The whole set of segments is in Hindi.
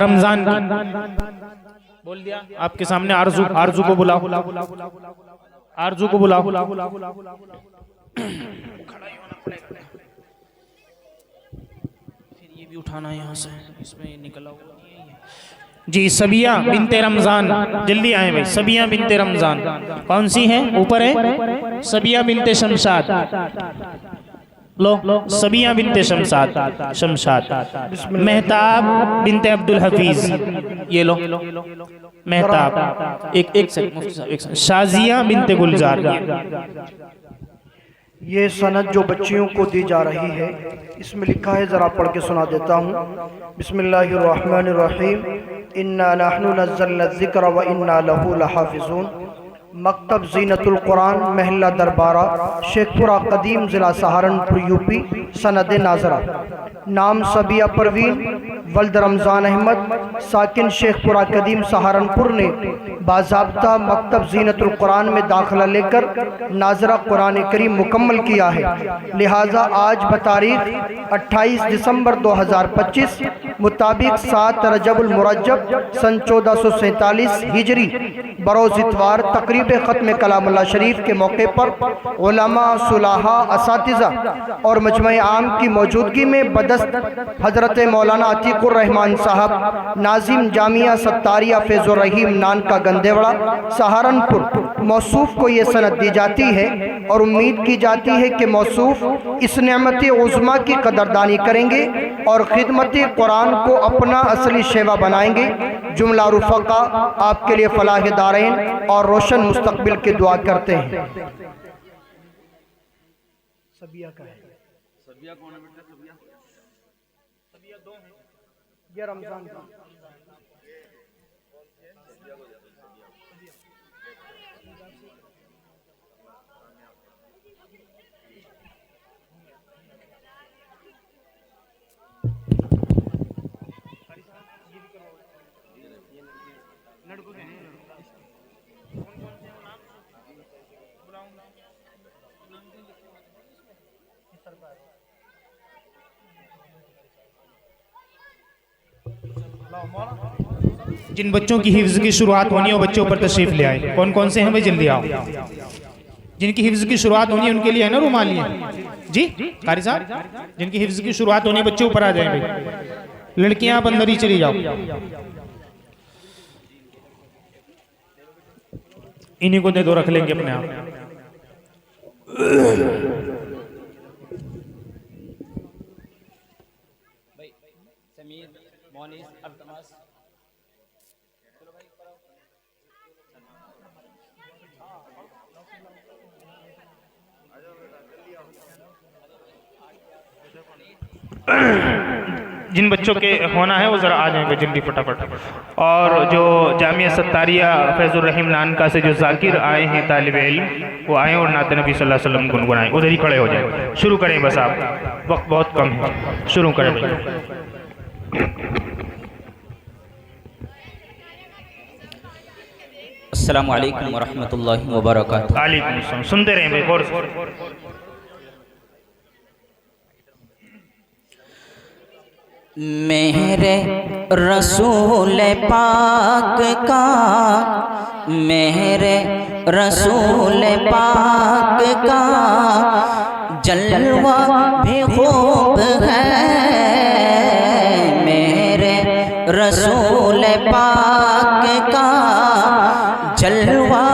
रमजान की बोल दिया आपके सामने। आरजू आरजू को बुलाओ, आरजू को बुलाओ। फिर ये भी उठाना यहाँ से, इसमें निकला हुआ जी। सबिया बिनते रमजान, जल्दी आए भाई। सबिया बिनते रमजान कौन सी है? ऊपर है सबिया बिनते शमशाद। लो सबिया बिनते शमशाद, शमशाद। मेहताब बिनते अब्दुल हफीज, ये लो मेहताब। एक सेकंड मुफ्ती साहब, एक सेकंड। शाजिया बिनते गुलजार। ये सनद जो बच्चियों को दी जा रही है, इसमें लिखा है, ज़रा पढ़ के सुना देता हूँ। बिस्मिल्लाहिर्रहमानिर्रहीम। इन्ना नहनु नज़्ज़लना ज़िक्र व इन्ना लहू लहाफ़िज़ून। मकतब ज़ीनतुल कुरान, महल्ला दरबारा, शेखपुरा कदीम, ज़िला सहारनपुर, यूपी। सनद नाजरा। नाम सबिया परवीन वल्द रमज़ान अहमद, साकिन शेखपुरा कदीम सहारनपुर ने बाज़ाब्ता मकतब ज़ीनतुल कुरान में दाखिला लेकर नाजरा कुरान करीम मुकम्मल किया है। लिहाजा आज बतारीख 28 दिसंबर 2025 मुताबिक 7 रजबुल मुरज्जब सन 1447 हिजरी बरोज़ इतवार तकरीब ख़त्म कलामुल्लाह शरीफ के मौके पर उलमा, सुलाहा, असातिज़ा और मजमे आम की मौजूदगी में बदस्त हज़रत मौलाना अतीकुर रहमान साहब, नाजिम जामिया सत्तारिया फैज़ुर रहीम नानका गंदेवड़ा सहारनपुर, मौसूफ़ को ये सनद दी जाती है और उम्मीद की जाती है कि मौसूफ़ इस नेमत उज़्मा की कदरदानी करेंगे और खिदमत कुरान को अपना असली शेवा बनाएंगे। जुमला रुफ़क़ा आपके लिए फलाह दारैन और रोशन मुस्तक़बिल की दुआ करते हैं। सबिया का है। सबिया कौन है बेटा? सबिया सबिया दो हैं, ये रमजान का। जिन बच्चों की हिफ्ज़ की शुरुआत होनी है वो बच्चों पर तशरीफ ले आए। कौन कौन से हैं भाई? जल्दी आओ। जिनकी हिफ्ज़ की शुरुआत होनी है उनके लिए है ना रुमालियाँ जी। कारी साहब, जिनकी हिफ्ज़ की शुरुआत होनी है बच्चे ऊपर आ जाए भाई। लड़कियां आप अंदर ही चली जाओ। इन्हीं को दे दो, रख लेंगे अपने आप। जिन बच्चों के होना है वो ज़रा आ जाएंगे जल्दी फटाफट। और जो जामिया सत्तारिया फैज़ुर रहीम नानका से जो जाकिर आए हैं तालिब इल्म, वो आए और नात नबी सल्लल्लाहु अलैहि वसल्लम गुनगुनाएं। उधर ही खड़े हो जाए। शुरू करें बस, आप वक्त बहुत कम है, शुरू करें भाई। अस्सलामु अलैकुम वरहमतुल्लाहि वबरकातुहू। वालेकुम अस्सलाम। सुनते रहें भाई गौर से। मेरे रसूल पाक का, मेरे रसूल पाक का जलवा भी खूब है। मेरे रसूल पाक का जलवा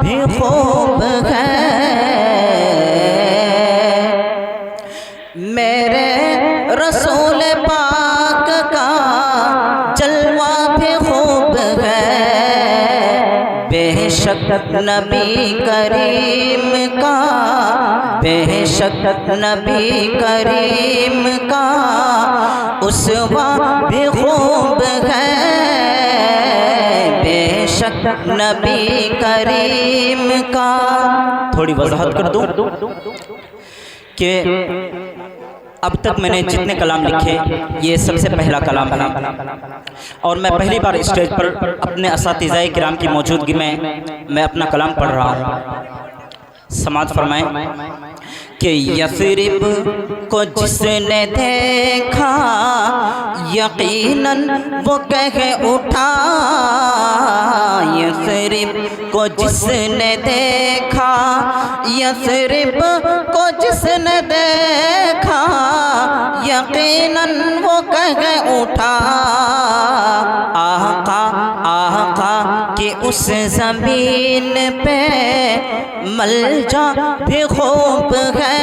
भी खूब है। मेरे रसूल पाक का जलवा भी खूब है। बेशक नबी करीम का, बेशक नबी करीम का उसवा भी खूब है। बेशक नबी करीम का। थोड़ी वजाहत कर दूं कि अब तक मैंने जितने कलाम लिखे ये सबसे पहला कलाम है और मैं पहली बार स्टेज पर अपने असातिज़ाए किराम की मौजूदगी में मैं अपना कलाम पढ़ रहा हूँ। समाअत फरमाएं कि यसरिब को जिसने देखा यकीनन वो कह उठा, यसरिब को जिसने देखा, यसरिब को जिसने देखा यकीनन वो कह उठा, आका आका कि उस ज़मीन पे मलजा भी खूब है,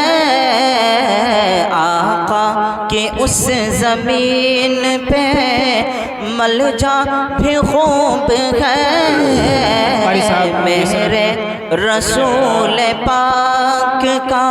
आका कि उस ज़मीन पे मलजा भी खूब है, मेरे रसूल पाक का